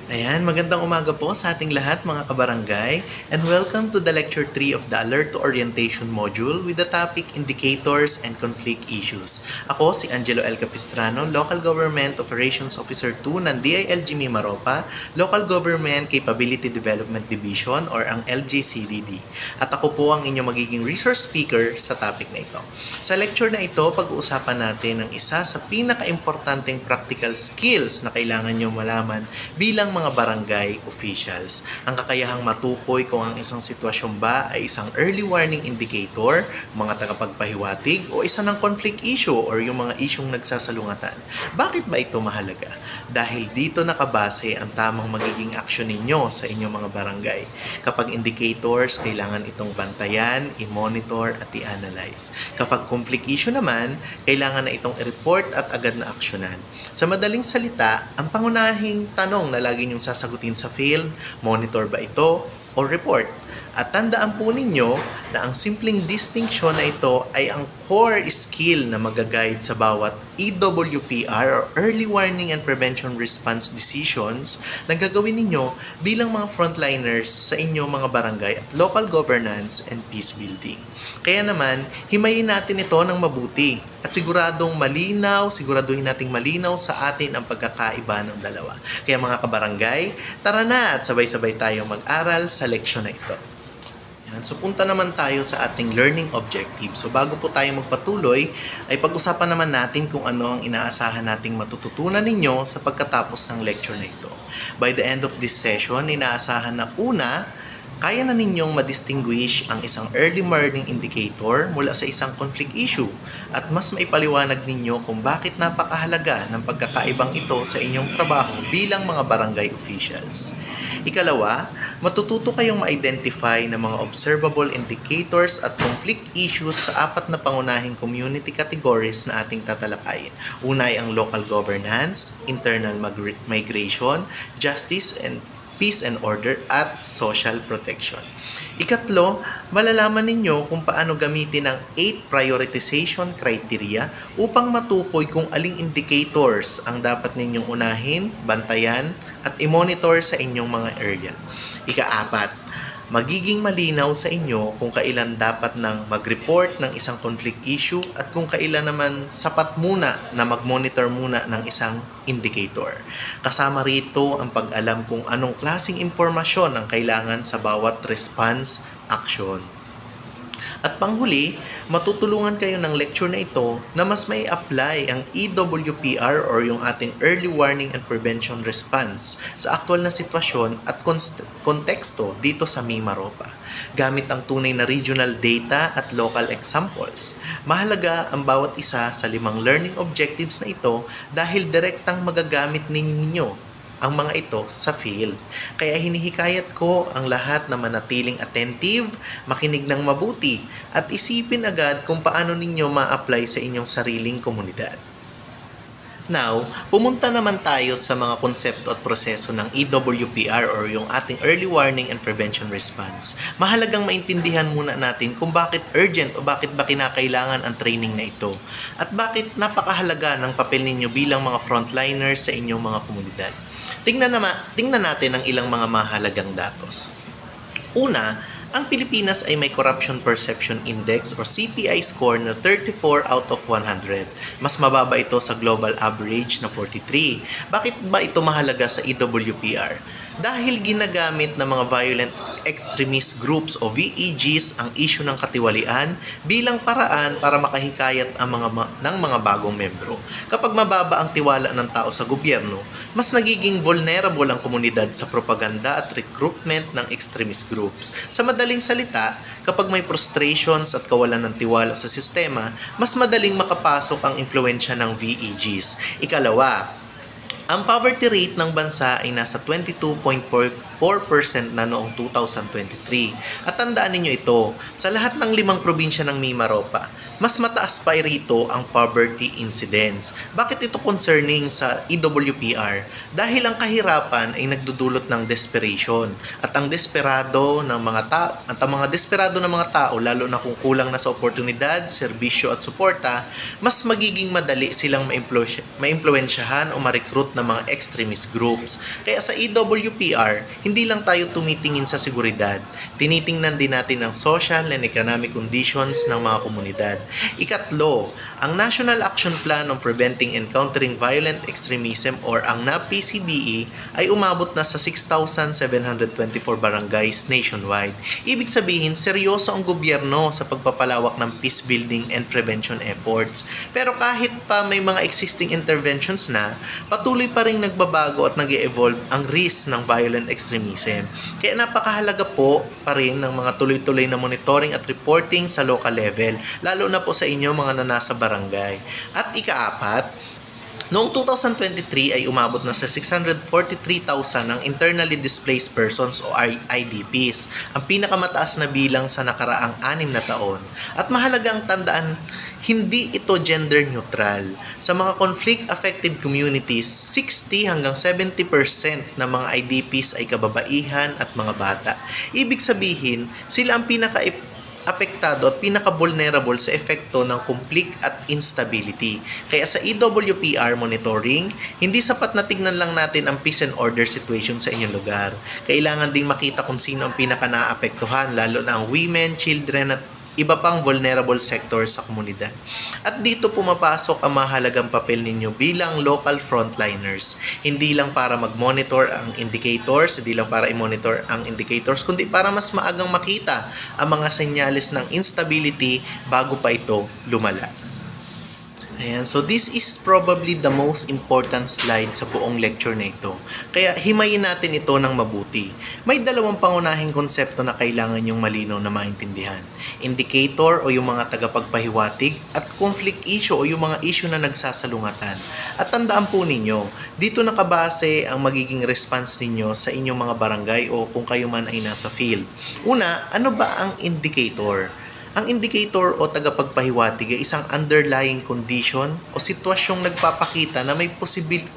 Ayan, magandang umaga po sa ating lahat mga kabarangay and welcome to the Lecture 3 of the Alert to Orientation module with the topic Indicators and Conflict Issues. Ako si Angelo L. Capistrano, Local Government Operations Officer 2 ng DILG Mimaropa, Local Government Capability Development Division or ang LGCDD. At ako po ang inyong magiging resource speaker sa topic na ito. Sa lecture na ito, pag-uusapan natin ang isa sa pinaka-importanteng practical skills na kailangan nyo malaman bilang mga barangay officials. Ang kakayahang matukoy kung ang isang sitwasyon ba ay isang early warning indicator, mga tagapagpahiwatig, o isa ng conflict issue or yung mga isyong nagsasalungatan. Bakit ba ito mahalaga? Dahil dito nakabase ang tamang magiging aksyon ninyo sa inyong mga barangay. Kapag indicators, kailangan itong bantayan, i-monitor at i-analyze. Kapag conflict issue naman, kailangan na itong i-report at agad na aksyonan. Sa madaling salita, ang pangunahing tanong na lagi niyong sasagutin sa field, monitor ba ito o report? At tandaan po ninyo na ang simpleng distinction na ito ay ang core skill na mag-guide sa bawat EWPR or Early Warning and Prevention Response Decisions na gagawin ninyo bilang mga frontliners sa inyong mga barangay at local governance and peace building. Kaya naman, himayin natin ito ng mabuti at siguraduhin nating malinaw sa atin ang pagkakaiba ng dalawa. Kaya mga kabarangay, tara na at sabay-sabay tayong mag-aral sa leksyon na ito. So punta naman tayo sa ating learning objective. So bago po tayo magpatuloy, ay pag-usapan naman natin kung ano ang inaasahan nating matututunan ninyo sa pagkatapos ng lecture na ito. By the end of this session, inaasahan na una, kaya na ninyong madistinguish ang isang early warning indicator mula sa isang conflict issue at mas maipaliwanag ninyo kung bakit napakahalaga ng pagkakaibang ito sa inyong trabaho bilang mga barangay officials. Ikalawa, matututo kayong ma-identify ng mga observable indicators at conflict issues sa apat na pangunahing community categories na ating tatalakayin. Una ay ang local governance, internal migration, justice and peace and order, at social protection. Ikatlo, malalaman ninyo kung paano gamitin ang 8 prioritization criteria upang matukoy kung aling indicators ang dapat ninyong unahin, bantayan, at i-monitor sa inyong mga area. Ikaapat, magiging malinaw sa inyo kung kailan dapat nang mag-report ng isang conflict issue at kung kailan naman sapat muna na mag-monitor muna ng isang indicator. Kasama rito ang pag-alam kung anong klaseng impormasyon ang kailangan sa bawat response action. At panghuli, matutulungan kayo ng lecture na ito na mas may apply ang EWPR or yung ating Early Warning and Prevention Response sa aktual na sitwasyon at konteksto dito sa Mimaropa, gamit ang tunay na regional data at local examples. Mahalaga ang bawat isa sa 5 learning objectives na ito dahil direktang magagamit ninyo ang mga ito sa field. Kaya hinihikayat ko ang lahat na manatiling attentive, makinig ng mabuti, at isipin agad kung paano ninyo ma-apply sa inyong sariling komunidad. Now, pumunta naman tayo sa mga konsepto at proseso ng EWPR or yung ating Early Warning and Prevention Response. Mahalagang maintindihan muna natin kung bakit urgent o bakit ba kinakailangan ang training na ito at bakit napakahalaga ng papel ninyo bilang mga frontliners sa inyong mga komunidad. Tingnan natin ang ilang mga mahalagang datos. Una, ang Pilipinas ay may Corruption Perception Index o CPI score na 34 out of 100. Mas mababa ito sa global average na 43. Bakit ba ito mahalaga sa EWPR? Dahil ginagamit ng mga violent extremist groups o VEGs ang issue ng katiwalian bilang paraan para makahikayat ang ng mga bagong membro. Kapag mababa ang tiwala ng tao sa gobyerno, mas nagiging vulnerable ang komunidad sa propaganda at recruitment ng extremist groups. Sa madaling salita, kapag may frustrations at kawalan ng tiwala sa sistema, mas madaling makapasok ang impluensya ng VEGs. Ikalawa, ang poverty rate ng bansa ay nasa 22.4% na noong 2023. At tandaan ninyo ito, sa lahat ng 5 probinsya ng Mimaropa, mas mataas pa rito ang poverty incidence. Bakit ito concerning sa EWPR? Dahil ang kahirapan ay nagdudulot ng desperation at ang desperado ng mga tao lalo na kung kulang na sa oportunidad, serbisyo at suporta, mas magiging madali silang maimpluwensyahan o ma-recruit ng mga extremist groups. Kaya sa EWPR, hindi lang tayo tumitingin sa seguridad, tinitingnan din natin ang social and economic conditions ng mga komunidad. Ikatlo, ang National Action Plan on Preventing and Countering Violent Extremism or ang NAPCBE ay umabot na sa 6,724 barangays nationwide. Ibig sabihin, seryoso ang gobyerno sa pagpapalawak ng peace building and prevention efforts. Pero kahit pa may mga existing interventions na, patuloy pa rin nagbabago at nag-evolve ang risk ng violent extremism. Kaya napakahalaga po pa rin ng mga tuloy-tuloy na monitoring at reporting sa local level, lalo na po sa inyo mga nasa barangay. At ikaapat, noong 2023 ay umabot na sa 643,000 ang internally displaced persons o IDPs, ang pinakamataas na bilang sa nakaraang 6 na taon. At mahalagang tandaan, hindi ito gender neutral. Sa mga conflict-affected communities, 60 hanggang 70% ng mga IDPs ay kababaihan at mga bata. Ibig sabihin, sila ang apektado at pinaka-vulnerable sa epekto ng conflict at instability. Kaya sa EWPR monitoring, hindi sapat na tignan lang natin ang peace and order situation sa inyong lugar. Kailangan ding makita kung sino ang pinaka-naapektuhan, lalo na ang women, children at iba pang vulnerable sectors sa komunidad. At dito pumapasok ang mahalagang papel ninyo bilang local frontliners. Hindi lang para mag-monitor ang indicators, hindi lang para i-monitor ang indicators, kundi para mas maagang makita ang mga senyales ng instability bago pa ito lumala. Ayan, so this is probably the most important slide sa buong lecture na ito. Kaya himayin natin ito ng mabuti. May dalawang pangunahing konsepto na kailangan yung malinaw na maintindihan. Indicator o yung mga tagapagpahiwatig at conflict issue o yung mga issue na nagsasalungatan. At tandaan po ninyo, dito nakabase ang magiging response ninyo sa inyong mga barangay o kung kayo man ay nasa field. Una, ano ba ang indicator? Ang indicator o tagapagpahiwatig ay isang underlying condition o sitwasyong nagpapakita na may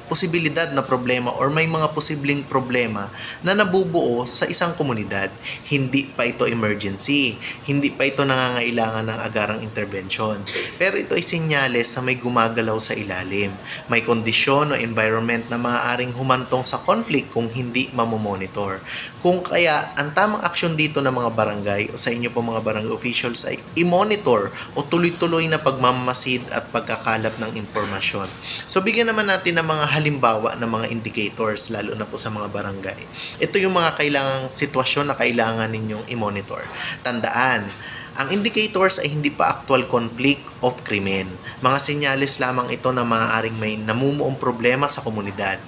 posibilidad na problema or may mga posibleng problema na nabubuo sa isang komunidad. Hindi pa ito emergency, hindi pa ito nangangailangan ng agarang intervention. Pero ito ay senyales na may gumagalaw sa ilalim. May kondisyon o environment na maaaring humantong sa conflict kung hindi mamomonitor. Kung kaya, ang tamang aksyon dito ng mga barangay o sa inyo po mga barangay officials ay i-monitor o tuloy-tuloy na pagmamasid at pagkakalap ng impormasyon. So bigyan naman natin ng mga halimbawa ng mga indicators lalo na po sa mga barangay. Ito yung mga kailangang sitwasyon na kailangan ninyong i-monitor. Tandaan, ang indicators ay hindi pa actual conflict of krimen. Mga senyales lamang ito na maaaring may namumuong problema sa komunidad.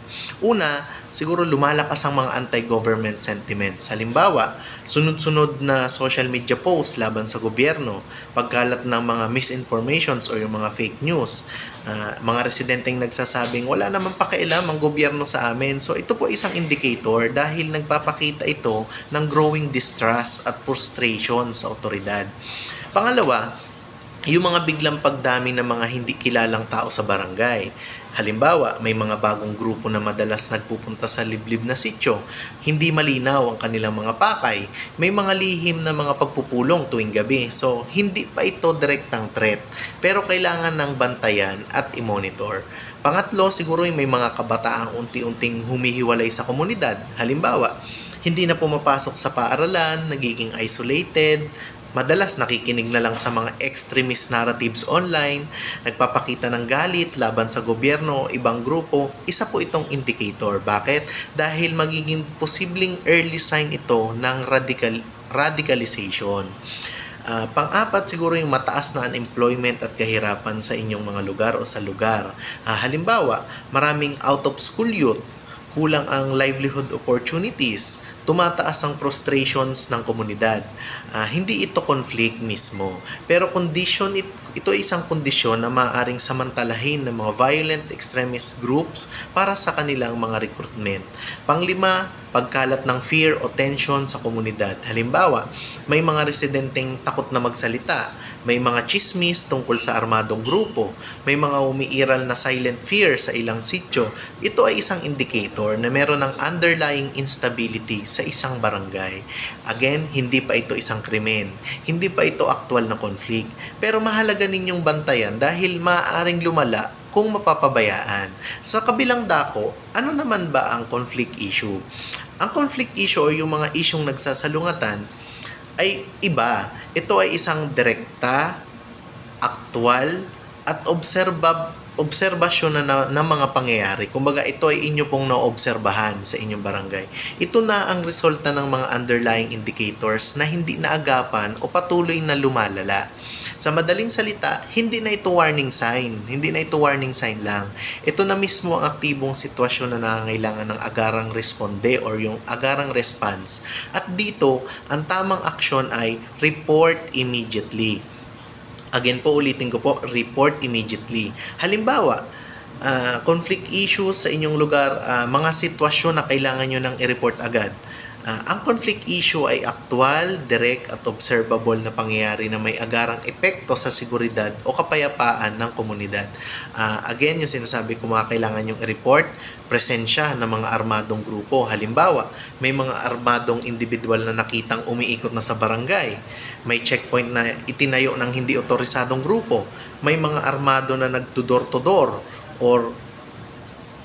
Una, siguro lumalakas ang mga anti-government sentiments. Halimbawa, sunod-sunod na social media posts laban sa gobyerno, pagkalat ng mga misinformations o yung mga fake news, mga residenteng nagsasabing wala naman pakialam ang gobyerno sa amin. So ito po isang indicator dahil nagpapakita ito ng growing distrust at frustration sa otoridad. Pangalawa, yung mga biglang pagdami ng mga hindi kilalang tao sa barangay. Halimbawa, may mga bagong grupo na madalas nagpupunta sa liblib na sityo, hindi malinaw ang kanilang mga pakay, may mga lihim na mga pagpupulong tuwing gabi. So, hindi pa ito direktang threat, pero kailangan ng bantayan at i-monitor. Pangatlo, siguro may mga kabataang unti-unting humihiwalay sa komunidad. Halimbawa, hindi na pumapasok sa paaralan, nagiging isolated, madalas nakikinig na lang sa mga extremist narratives online, nagpapakita ng galit laban sa gobyerno o ibang grupo. Isa po itong indicator. Bakit? Dahil magiging posibleng early sign ito ng radicalization. Pang-apat, siguro yung mataas na unemployment at kahirapan sa inyong mga lugar o sa lugar. Halimbawa, maraming out-of-school youth, kulang ang livelihood opportunities, tumataas ang frustrations ng komunidad. Hindi ito conflict mismo, pero ito ay isang kondisyon na maaaring samantalahin ng mga violent extremist groups para sa kanilang mga recruitment. Panglima, pagkalat ng fear o tension sa komunidad. Halimbawa, may mga residenteng takot na magsalita, may mga chismis tungkol sa armadong grupo, may mga umiiral na silent fear sa ilang sityo. Ito ay isang indicator na meron ng underlying instability sa isang barangay. Again, hindi pa ito isang krimen, hindi pa ito aktual na conflict, pero mahalaga ninyong bantayan dahil maaaring lumala kung mapapabayaan. Sa kabilang dako, ano naman ba ang conflict issue? Ang conflict issue o yung mga isyong nagsasalungatan ay iba. Ito ay isang direkta, aktual, at obserbasyon na mga pangyayari. Kumbaga, ito ay inyo pong naobserbahan sa inyong barangay. Ito na ang resulta ng mga underlying indicators na hindi naagapan o patuloy na lumalala. Sa madaling salita, hindi na ito warning sign. Hindi na ito warning sign lang. Ito na mismo ang aktibong sitwasyon na nangangailangan ng agarang responde or yung agarang response. At dito, ang tamang aksyon ay report immediately. Again po, ulitin ko po, report immediately. Halimbawa, conflict issues sa inyong lugar, mga sitwasyon na kailangan nyo nang i-report agad. Ang conflict issue ay aktwal, direct at observable na pangyayari na may agarang epekto sa seguridad o kapayapaan ng komunidad. Again, yung sinasabi ko mga kailangan yung i-report, presensya ng mga armadong grupo. Halimbawa, may mga armadong individual na nakitang umiikot na sa barangay. May checkpoint na itinayo ng hindi otorisadong grupo. May mga armado na nagdudor-to-door or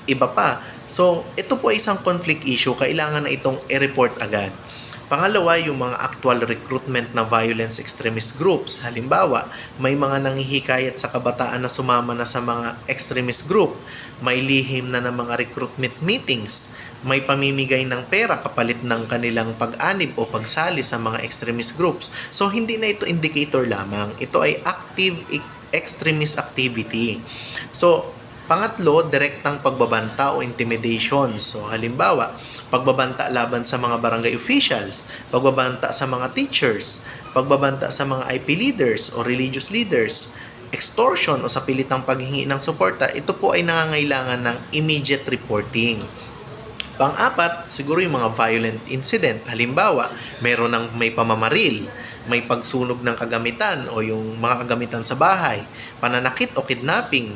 iba pa. So, ito po ay isang conflict issue, kailangan na itong i-report agad. Pangalawa, yung mga actual recruitment na violence extremist groups. Halimbawa, may mga nanghihikayat sa kabataan na sumama na sa mga extremist group. May lihim na ng mga recruitment meetings. May pamimigay ng pera kapalit ng kanilang pag-anib o pagsali sa mga extremist groups. So, hindi na ito indicator lamang. Ito ay active extremist activity. So, pangatlo, direktang pagbabanta o intimidation. So, halimbawa, pagbabanta laban sa mga barangay officials, pagbabanta sa mga teachers, pagbabanta sa mga IP leaders o religious leaders, extortion o sa pilitang paghingi ng suporta, ito po ay nangangailangan ng immediate reporting. Pang-apat, siguro yung mga violent incident. Halimbawa, may pamamaril, may pagsunog ng kagamitan o yung mga kagamitan sa bahay, pananakit o kidnapping,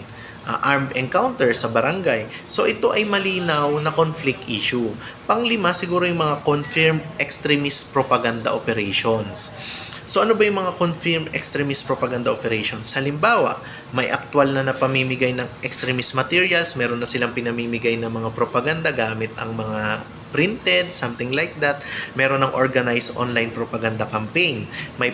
armed encounter sa barangay. So, ito ay malinaw na conflict issue. Panglima, siguro yung mga confirmed extremist propaganda operations. So, ano ba yung mga confirmed extremist propaganda operations? Halimbawa, may aktual na napamimigay ng extremist materials, meron na silang pinamimigay ng mga propaganda gamit ang mga printed, something like that. Meron ng organized online propaganda campaign. May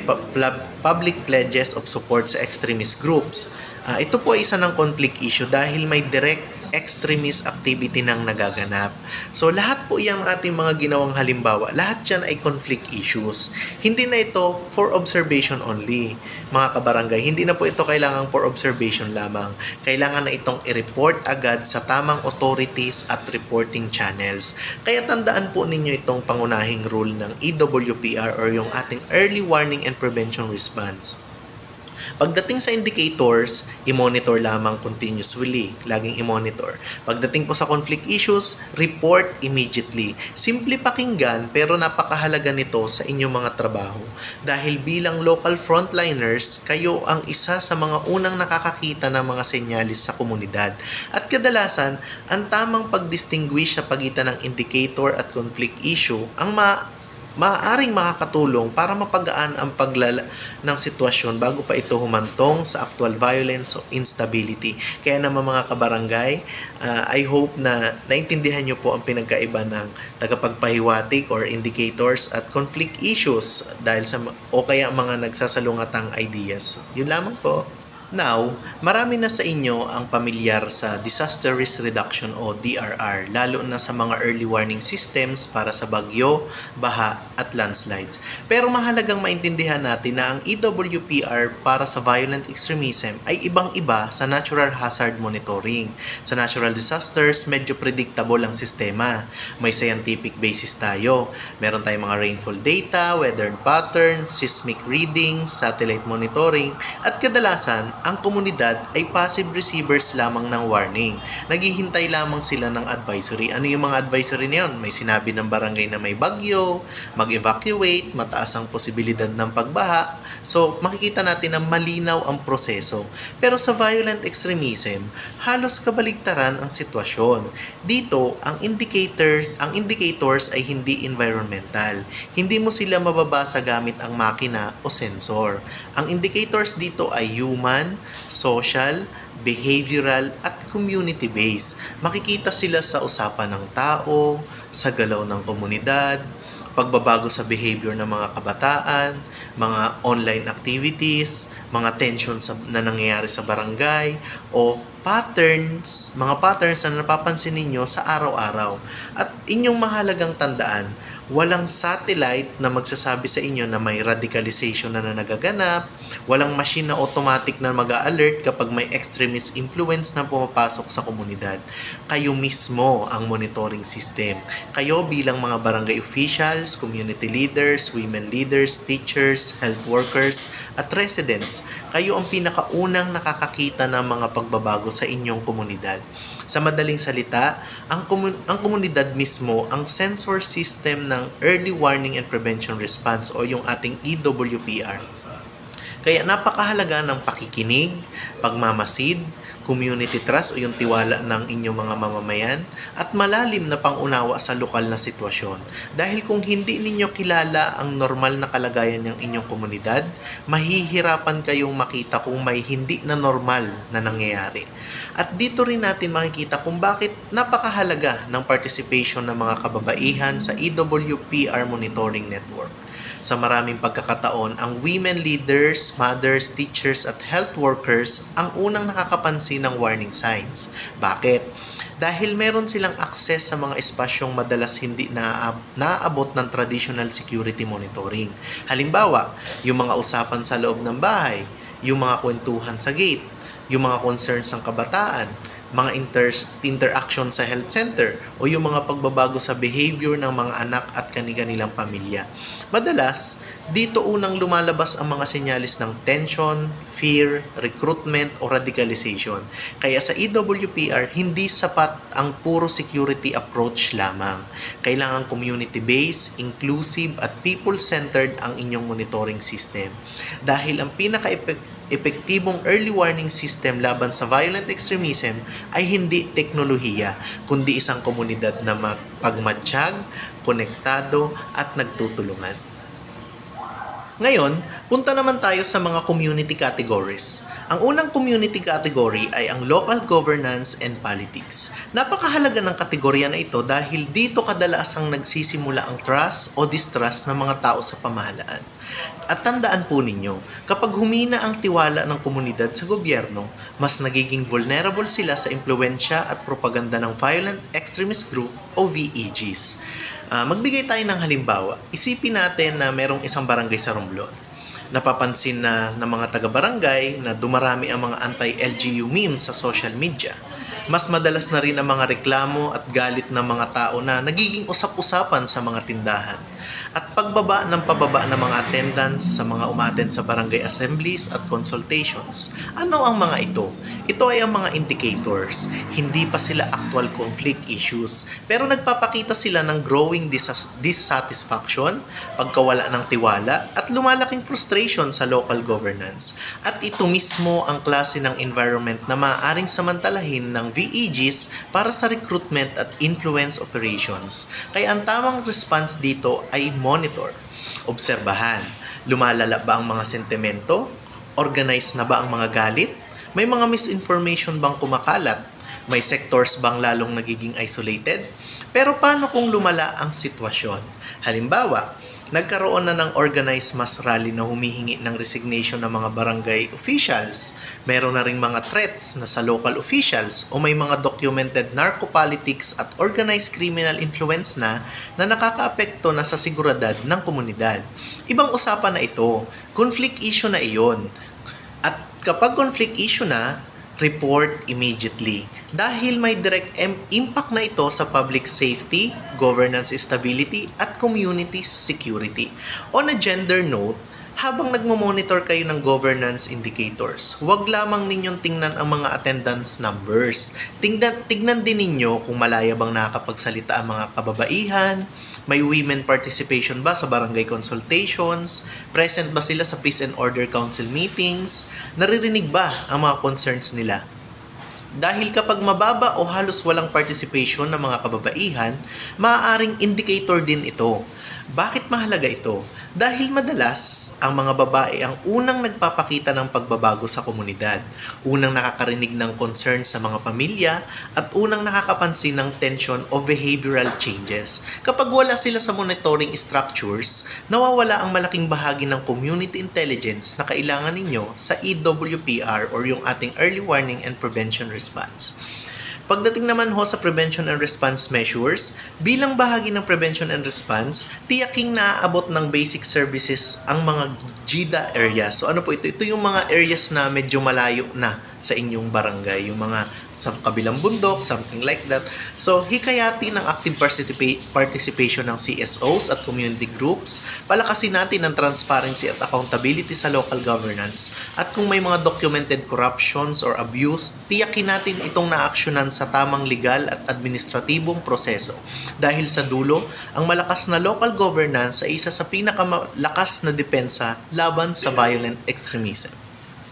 public pledges of support sa extremist groups. Ito po ay isa ng conflict issue dahil may direct extremist activity nang nagaganap. So, lahat po yung ating mga ginawang halimbawa, lahat yan ay conflict issues. Hindi na ito for observation only, mga kabarangay. Hindi na po ito kailangan for observation lamang. Kailangan na itong i-report agad sa tamang authorities at reporting channels. Kaya tandaan po ninyo itong pangunahing rule ng EWPR or yung ating Early Warning and Prevention Response. Pagdating sa indicators, i-monitor lamang continuously. Laging i-monitor. Pagdating po sa conflict issues, report immediately. Simple pakinggan pero napakahalaga nito sa inyong mga trabaho. Dahil bilang local frontliners, kayo ang isa sa mga unang nakakakita ng mga senyalis sa komunidad. At kadalasan, ang tamang pagdistinguish sa pagitan ng indicator at conflict issue ang maaaring makakatulong para mapagaan ang paglala ng sitwasyon bago pa ito humantong sa actual violence o instability. Kaya naman mga kabarangay, I hope na naintindihan nyo po ang pinagkaiba ng tagapagpahiwatig or indicators at conflict issues dahil sa o kaya mga nagsasalungatang ideas. Yun lamang po. Now, marami na sa inyo ang pamilyar sa Disaster Risk Reduction o DRR, lalo na sa mga early warning systems para sa bagyo, baha at landslides. Pero mahalagang maintindihan natin na ang EWPR para sa violent extremism ay ibang-iba sa natural hazard monitoring. Sa natural disasters, medyo predictable ang sistema. May scientific basis tayo. Meron tayong mga rainfall data, weather patterns, seismic readings, satellite monitoring, at kadalasan, ang komunidad ay passive receivers lamang ng warning. Naghihintay lamang sila ng advisory. Ano yung mga advisory niyon? May sinabi ng barangay na may bagyo, mag-evacuate, mataas ang posibilidad ng pagbaha. So, makikita natin na malinaw ang proseso. Pero sa violent extremism, halos kabaligtaran ang sitwasyon. Dito, ang indicators ay hindi environmental. Hindi mo sila mababasa gamit ang makina o sensor. Ang indicators dito ay human, social, behavioral at community-based. Makikita sila sa usapan ng tao, sa galaw ng komunidad, pagbabago sa behavior ng mga kabataan, mga online activities, mga tensions na nangyayari sa barangay, o mga patterns na napapansin ninyo sa araw-araw. At inyong mahalagang tandaan, walang satellite na magsasabi sa inyo na may radicalization na nagaganap, walang machine na automatic na mag-a-alert kapag may extremist influence na pumapasok sa komunidad. Kayo mismo ang monitoring system. Kayo bilang mga barangay officials, community leaders, women leaders, teachers, health workers, at residents, kayo ang pinakaunang nakakakita ng mga pagbabago sa inyong komunidad. Sa madaling salita, ang komunidad mismo ang sensor system ng Early Warning and Prevention Response o yung ating EWPR. Kaya napakahalaga ng pakikinig, pagmamasid, community trust o yung tiwala ng inyong mga mamamayan at malalim na pangunawa sa lokal na sitwasyon. Dahil kung hindi ninyo kilala ang normal na kalagayan ng inyong komunidad, mahihirapan kayong makita kung may hindi na normal na nangyayari. At dito rin natin makikita kung bakit napakahalaga ng participation ng mga kababaihan sa EWPR Monitoring Network. Sa maraming pagkakataon, ang women leaders, mothers, teachers at health workers ang unang nakakapansin ng warning signs. Bakit? Dahil meron silang access sa mga espasyong madalas hindi naaabot ng traditional security monitoring. Halimbawa, yung mga usapan sa loob ng bahay, yung mga kwentuhan sa gate, yung mga concerns ng kabataan, mga interaction sa health center o yung mga pagbabago sa behavior ng mga anak at kani-kanilang pamilya. Madalas, dito unang lumalabas ang mga senyalis ng tension, fear, recruitment o radicalization. Kaya sa EWPR, hindi sapat ang puro security approach lamang. Kailangan community-based, inclusive at people-centered ang inyong monitoring system. Dahil ang epektibong early warning system laban sa violent extremism ay hindi teknolohiya, kundi isang komunidad na pagmatsyag, konektado at nagtutulungan. Ngayon, punta naman tayo sa mga community categories. Ang unang community category ay ang local governance and politics. Napakahalaga ng kategorya na ito dahil dito kadalasang nagsisimula ang trust o distrust ng mga tao sa pamahalaan. At tandaan po ninyo, kapag humina ang tiwala ng komunidad sa gobyerno, mas nagiging vulnerable sila sa impluensya at propaganda ng violent extremist group o VEGs. Magbigay tayo ng halimbawa. Isipin natin na merong isang barangay sa Romblon. Napapansin na ng mga taga-barangay na dumarami ang mga anti-LGU memes sa social media. Mas madalas na rin ang mga reklamo at galit ng mga tao na nagiging usap-usapan sa mga tindahan. At pababa ng mga attendance sa mga umattend sa barangay assemblies at consultations. Ano ang mga ito? Ito ay ang mga indicators. Hindi pa sila actual conflict issues, pero nagpapakita sila ng growing dissatisfaction, pagkawala ng tiwala, at lumalaking frustration sa local governance. At ito mismo ang klase ng environment na maaaring samantalahin ng VEGs para sa recruitment at influence operations. Kaya ang tamang response dito ay monitor. Obserbahan. Lumalala ba ang mga sentimento? Organized na ba ang mga galit? May mga misinformation bang kumakalat? May sectors bang lalong nagiging isolated? Pero paano kung lumala ang sitwasyon? Halimbawa, Nagkaroon na ng organized mass rally na humihingi ng resignation ng mga barangay officials. Meron na ring mga threats na sa local officials o may mga documented narco-politics at organized criminal influence na nakakaapekto na sa seguridad ng komunidad. Ibang usapan na ito, conflict issue na iyon. At kapag conflict issue na, report immediately dahil may direct impact na ito sa public safety, governance stability, at community security. On a gender note, habang nagmo-monitor kayo ng governance indicators, huwag lamang ninyong tingnan ang mga attendance numbers. Tingnan din ninyo kung malaya bang nakakapagsalita ang mga kababaihan, may women participation ba sa barangay consultations, present ba sila sa Peace and Order Council meetings, naririnig ba ang mga concerns nila. Dahil kapag mababa o halos walang participation ng mga kababaihan, maaaring indicator din ito. Bakit mahalaga ito? Dahil madalas, ang mga babae ang unang nagpapakita ng pagbabago sa komunidad, unang nakakarinig ng concern sa mga pamilya, at unang nakakapansin ng tension o behavioral changes. Kapag wala sila sa monitoring structures, nawawala ang malaking bahagi ng community intelligence na kailangan ninyo sa EWPR or yung ating Early Warning and Prevention Response. Pagdating naman ho sa prevention and response measures, bilang bahagi ng prevention and response, tiyaking naaabot ng basic services ang mga GIDA areas. So ano po ito? Ito yung mga areas na medyo malayo na sa inyong barangay, yung mga sa kabilang bundok, something like that. So, hikayati ng active participation ng CSOs at community groups, palakasin natin ang transparency at accountability sa local governance, at kung may mga documented corruptions or abuse, tiyakin natin itong naaksyonan sa tamang legal at administratibong proseso. Dahil sa dulo, ang malakas na local governance ay isa sa pinakamalakas na depensa laban sa violent extremism.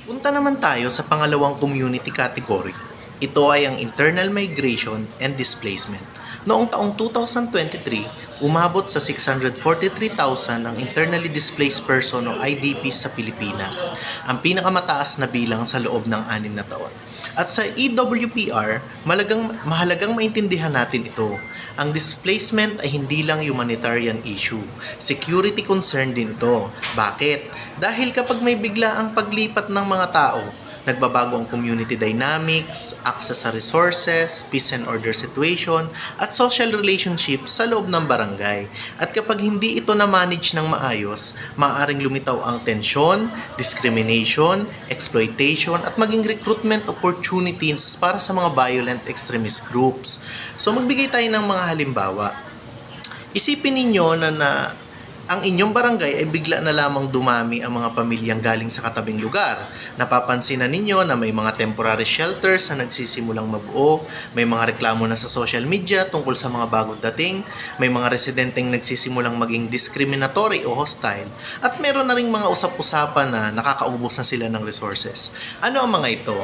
Punta naman tayo sa pangalawang community category. Ito ay ang internal migration and displacement. Noong taong 2023, umabot sa 643,000 ang internally displaced person o IDPs sa Pilipinas, ang pinakamataas na bilang sa loob ng 6 na taon. At sa EWPR, mahalagang maintindihan natin ito. Ang displacement ay hindi lang humanitarian issue. Security concern din ito. Bakit? Dahil kapag may bigla ang paglipat ng mga tao, nagbabago ang community dynamics, access sa resources, peace and order situation, at social relationships sa loob ng barangay. At kapag hindi ito na-manage ng maayos, maaaring lumitaw ang tensyon, discrimination, exploitation, at maging recruitment opportunities para sa mga violent extremist groups. So magbigay tayo ng mga halimbawa. Isipin ninyo na ang inyong barangay ay bigla na lamang dumami ang mga pamilyang galing sa katabing lugar. Napapansin na ninyo na may mga temporary shelters na nagsisimulang mabuo, may mga reklamo na sa social media tungkol sa mga bagong dating, may mga residenteng nagsisimulang maging discriminatory o hostile, at meron na ring mga usap-usapan na nakakaubos na sila ng resources. Ano ang mga ito?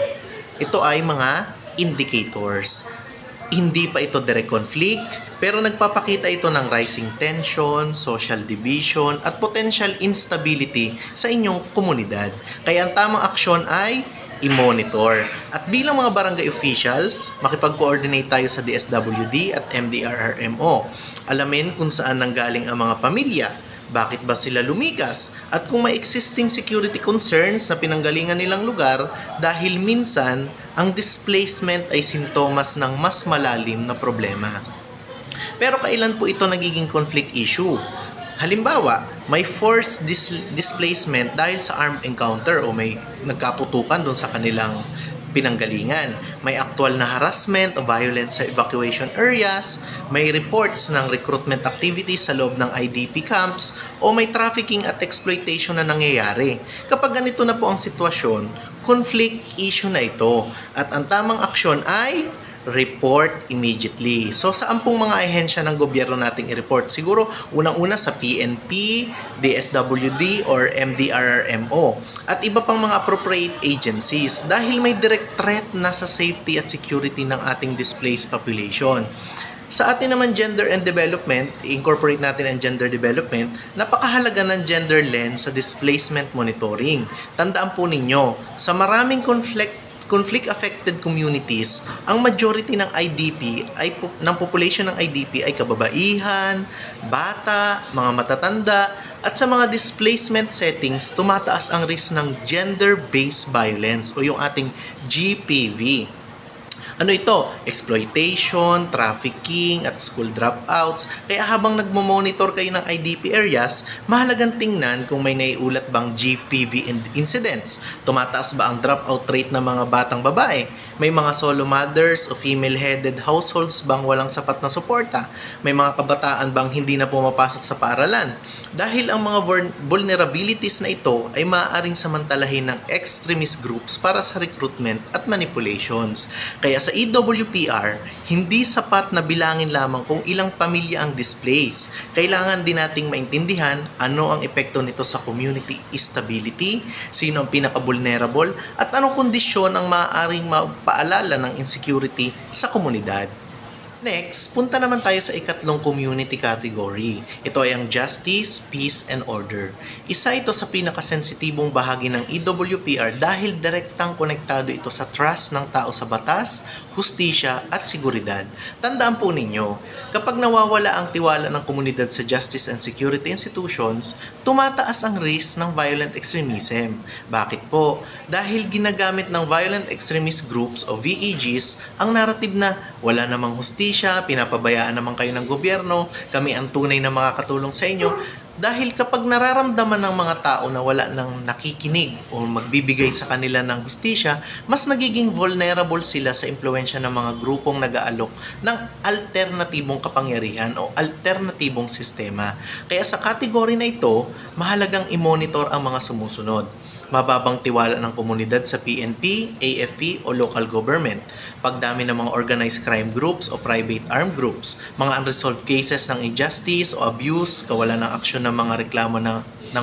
Ito ay mga indicators. Hindi pa ito direct conflict, pero nagpapakita ito ng rising tension, social division, at potential instability sa inyong komunidad. Kaya ang tamang aksyon ay i-monitor. At bilang mga barangay officials, makipag-coordinate tayo sa DSWD at MDRRMO. Alamin kung saan nanggaling ang mga pamilya, bakit ba sila lumikas, at kung may existing security concerns na pinanggalingan nilang lugar, dahil minsan ang displacement ay sintomas ng mas malalim na problema. Pero kailan po ito nagiging conflict issue? Halimbawa, may forced displacement dahil sa armed encounter o may nagkaputukan doon sa kanilang pinanggalingan. May actual na harassment o violence sa evacuation areas, may reports ng recruitment activities sa loob ng IDP camps, o may trafficking at exploitation na nangyayari. Kapag ganito na po ang sitwasyon, conflict issue na ito, at ang tamang aksyon ay report immediately. So, saan pong mga ahensya ng gobyerno nating i-report? Siguro, unang-una sa PNP, DSWD, or MDRRMO, at iba pang mga appropriate agencies dahil may direct threat na sa safety at security ng ating displaced population. Sa atin naman gender and development, incorporate natin ang gender development, napakahalaga ng gender lens sa displacement monitoring. Tandaan po ninyo, sa maraming conflict-affected communities, ang majority ng IDP ng population ng IDP ay kababaihan, bata, mga matatanda, At sa mga displacement settings, tumataas ang risk ng gender-based violence o yung ating GPV. Ano ito? Exploitation, trafficking, at school dropouts. Kaya habang nagmo-monitor kayo ng IDP areas, mahalagang tingnan kung may naiulat bang GPV incidents. Tumataas ba ang dropout rate ng mga batang babae? May mga solo mothers o female-headed households bang walang sapat na suporta? May mga kabataan bang hindi na pumapasok sa paaralan? Dahil ang mga vulnerabilities na ito ay maaaring samantalahin ng extremist groups para sa recruitment at manipulations. Kaya sa EWPR, hindi sapat na bilangin lamang kung ilang pamilya ang displaced. Kailangan din nating maintindihan ano ang epekto nito sa community stability, sino ang pinaka-vulnerable, at anong kondisyon ang maaaring mapaalala ng insecurity sa komunidad. Next, punta naman tayo sa ikatlong community category. Ito ay ang justice, peace, and order. Isa ito sa pinakasensitibong bahagi ng EWPR dahil direktang konektado ito sa trust ng tao sa batas, hustisya, at seguridad. Tandaan po ninyo, kapag nawawala ang tiwala ng komunidad sa justice and security institutions, tumataas ang risk ng violent extremism. Bakit po? Dahil ginagamit ng violent extremist groups o VEGs ang narrative na wala namang hustisya, pinapabayaan naman kayo ng gobyerno, kami ang tunay na makakatulong sa inyo. Dahil kapag nararamdaman ng mga tao na wala nang nakikinig o magbibigay sa kanila ng hustisya, mas nagiging vulnerable sila sa impluensya ng mga grupong nag-aalok ng alternatibong kapangyarihan o alternatibong sistema. Kaya sa kategory na ito, mahalagang i-monitor ang mga sumusunod. Mababang tiwala ng komunidad sa PNP, AFP o local government, pagdami ng mga organized crime groups o private armed groups, mga unresolved cases ng injustice o abuse, kawalan ng aksyon ng mga reklamo ng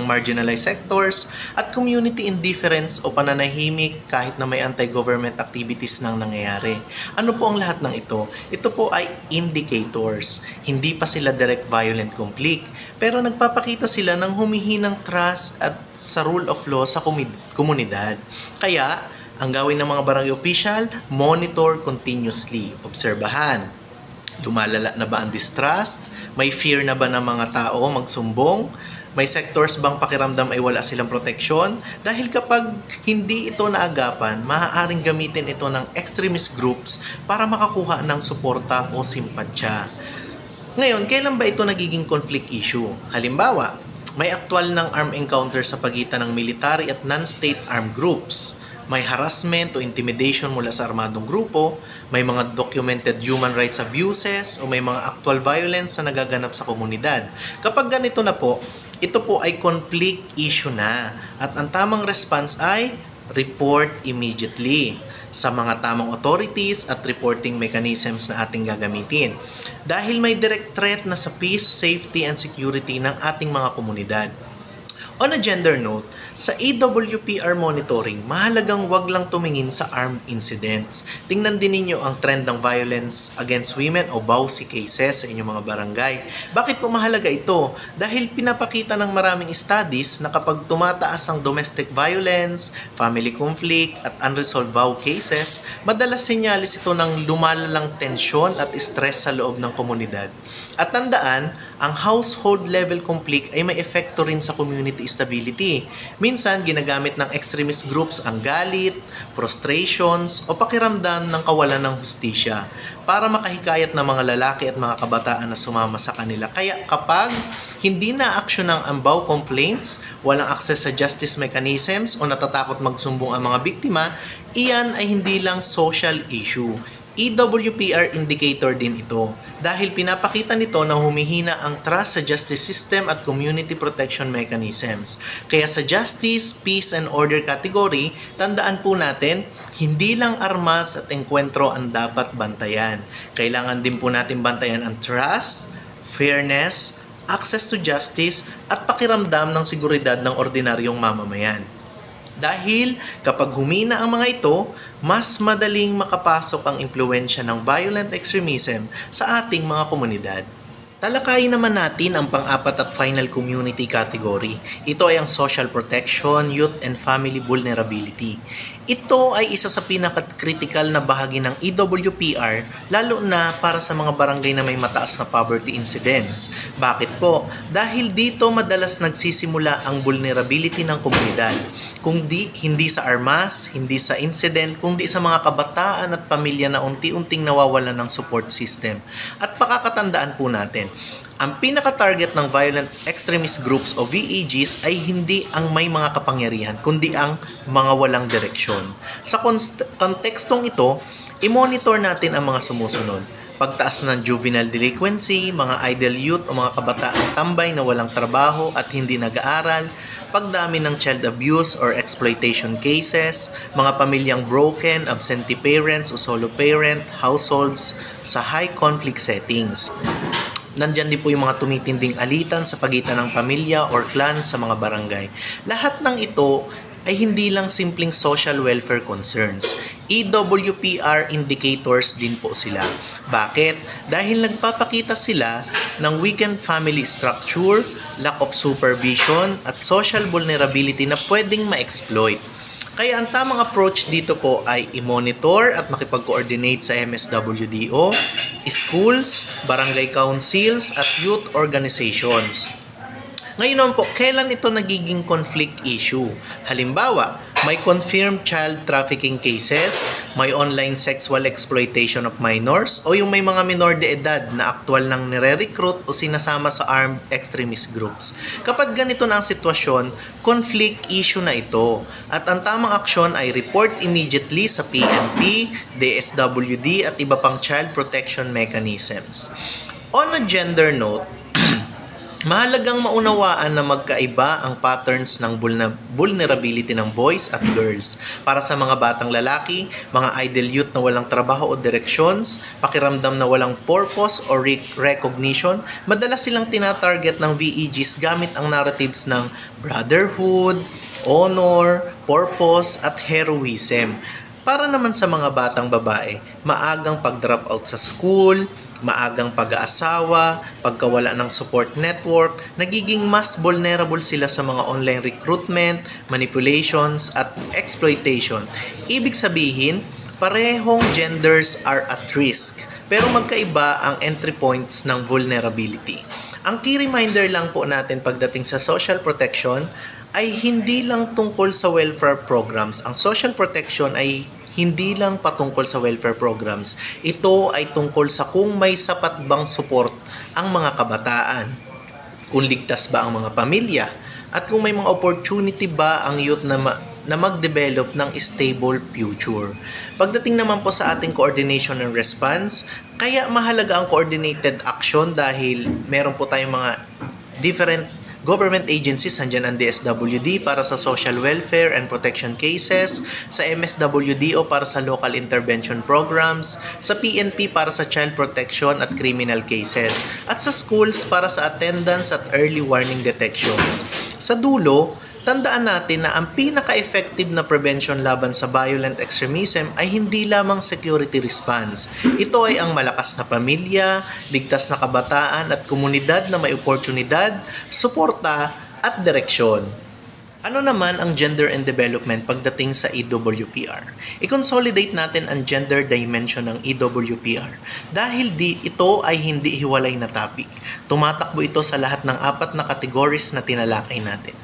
marginalized sectors, at community indifference o pananahimik kahit na may anti-government activities nang nangyayari. Ano po ang lahat ng ito? Ito po ay indicators. Hindi pa sila direct violent conflict, pero nagpapakita sila ng humihinang trust at sa rule of law sa komunidad. Kaya, ang gawin ng mga barangay official, monitor continuously, obserbahan. Lumalala na ba ang distrust? May fear na ba ng mga tao magsumbong? May sectors bang pakiramdam ay wala silang proteksyon? Dahil kapag hindi ito naagapan, maaaring gamitin ito ng extremist groups para makakuha ng suporta o simpatsya. Ngayon, kailan ba ito nagiging conflict issue? Halimbawa, may aktwal ng armed encounter sa pagitan ng military at non-state armed groups. May harassment o intimidation mula sa armadong grupo, may mga documented human rights abuses, o may mga actual violence na nagaganap sa komunidad. Kapag ganito na po, ito po ay conflict issue na at ang tamang response ay report immediately sa mga tamang authorities at reporting mechanisms na ating gagamitin. Dahil may direct threat na sa peace, safety, and security ng ating mga komunidad. On a gender note, sa EWPR monitoring, mahalagang wag lang tumingin sa armed incidents. Tingnan din ninyo ang trend ng violence against women o BAUSI cases sa inyong mga barangay. Bakit po mahalaga ito? Dahil pinapakita ng maraming studies na kapag tumataas ang domestic violence, family conflict, at unresolved vow cases, madalas senyalis ito ng lumalalang tensyon at stress sa loob ng komunidad. At tandaan, ang household level conflict ay may epekto rin sa community stability. Minsan, ginagamit ng extremist groups ang galit, frustrations, o pakiramdam ng kawalan ng hustisya para makahikayat ng mga lalaki at mga kabataan na sumama sa kanila. Kaya kapag hindi na aksyon ng ambaw complaints, walang access sa justice mechanisms o natatakot magsumbong ang mga biktima, iyan ay hindi lang social issue. EWPR indicator din ito dahil pinapakita nito na humihina ang trust sa justice system at community protection mechanisms. Kaya sa justice, peace, and order category, tandaan po natin, hindi lang armas at engkwentro ang dapat bantayan. Kailangan din po natin bantayan ang trust, fairness, access to justice, at pakiramdam ng seguridad ng ordinaryong mamamayan. Dahil kapag humina ang mga ito, mas madaling makapasok ang impluensya ng violent extremism sa ating mga komunidad. Talakayin naman natin ang pang-apat at final community category. Ito ay ang social protection, youth and family vulnerability. Ito ay isa sa pinaka-critical na bahagi ng EWPR, lalo na para sa mga barangay na may mataas na poverty incidence. Bakit po? Dahil dito madalas nagsisimula ang vulnerability ng komunidad. Hindi sa armas, hindi sa incident, kundi sa mga kabataan at pamilya na unti-unting nawawalan ng support system. At pakakatandaan po natin, ang pinaka-target ng violent extremist groups o VEGs ay hindi ang may mga kapangyarihan, kundi ang mga walang direksyon. Sa kontekstong ito, i-monitor natin ang mga sumusunod. Pagtaas ng juvenile delinquency, mga idle youth o mga kabataang tambay na walang trabaho at hindi nag-aaral, pagdami ng child abuse or exploitation cases, mga pamilyang broken, absentee parents o solo parent, households sa high conflict settings. Nandyan din po yung mga tumitinding alitan sa pagitan ng pamilya or clan sa mga barangay. Lahat ng ito ay hindi lang simpleng social welfare concerns. EWPR indicators din po sila. Bakit? Dahil nagpapakita sila ng weakened family structure, lack of supervision, at social vulnerability na pwedeng ma-exploit. Kaya ang tamang approach dito po ay i-monitor at makipag-coordinate sa MSWDO, schools, barangay councils, at youth organizations. Ngayon naman po, kailan ito nagiging conflict issue? Halimbawa, may confirmed child trafficking cases, may online sexual exploitation of minors, o yung may mga minor de edad na aktwal nang nire-recruit o sinasama sa armed extremist groups. Kapag ganito na ang sitwasyon, conflict issue na ito. At ang tamang aksyon ay report immediately sa PNP, DSWD at iba pang child protection mechanisms. On a gender note, mahalagang maunawaan na magkaiba ang patterns ng vulnerability ng boys at girls. Para sa mga batang lalaki, mga idle youth na walang trabaho o directions, pakiramdam na walang purpose or recognition, madalas silang tinatarget ng VEGs gamit ang narratives ng brotherhood, honor, purpose, at heroism. Para naman sa mga batang babae, maagang pag-drop out sa school, maagang pag-aasawa, pagkawala ng support network, nagiging mas vulnerable sila sa mga online recruitment, manipulations, at exploitation. Ibig sabihin, parehong genders are at risk, pero magkaiba ang entry points ng vulnerability. Ang key reminder lang po natin pagdating sa social protection ay hindi lang tungkol sa welfare programs. Ang social protection ay hindi lang patungkol sa welfare programs. Ito ay tungkol sa kung may sapat bang support ang mga kabataan, kung ligtas ba ang mga pamilya, at kung may mga opportunity ba ang youth na mag-develop ng stable future. Pagdating naman po sa ating coordination and response, kaya mahalaga ang coordinated action dahil meron po tayong mga different government agencies. Andyan ang DSWD para sa social welfare and protection cases, sa MSWDO para sa local intervention programs, sa PNP para sa child protection at criminal cases, at sa schools para sa attendance at early warning detections. Sa dulo, tandaan natin na ang pinaka-effective na prevention laban sa violent extremism ay hindi lamang security response. Ito ay ang malakas na pamilya, ligtas na kabataan at komunidad na may oportunidad, suporta at direksyon. Ano naman ang gender and development pagdating sa EWPR? I-consolidate natin ang gender dimension ng EWPR dahil ito ay hindi hiwalay na topic. Tumatakbo ito sa lahat ng 4 na categories na tinalakay natin.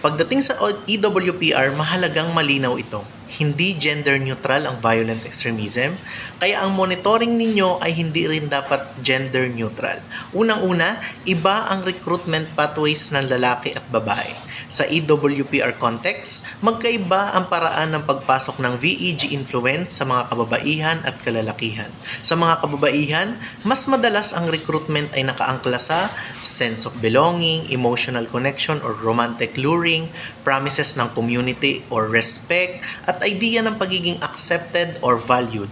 Pagdating sa EWPR, mahalagang malinaw ito. Hindi gender neutral ang violent extremism, kaya ang monitoring ninyo ay hindi rin dapat gender neutral. Unang-una, iba ang recruitment pathways ng lalaki at babae. Sa EWPR context, magkaiba ang paraan ng pagpasok ng VEG influence sa mga kababaihan at kalalakihan. Sa mga kababaihan, mas madalas ang recruitment ay nakaangkla sa sense of belonging, emotional connection or romantic luring, promises ng community or respect, at idea ng pagiging accepted or valued.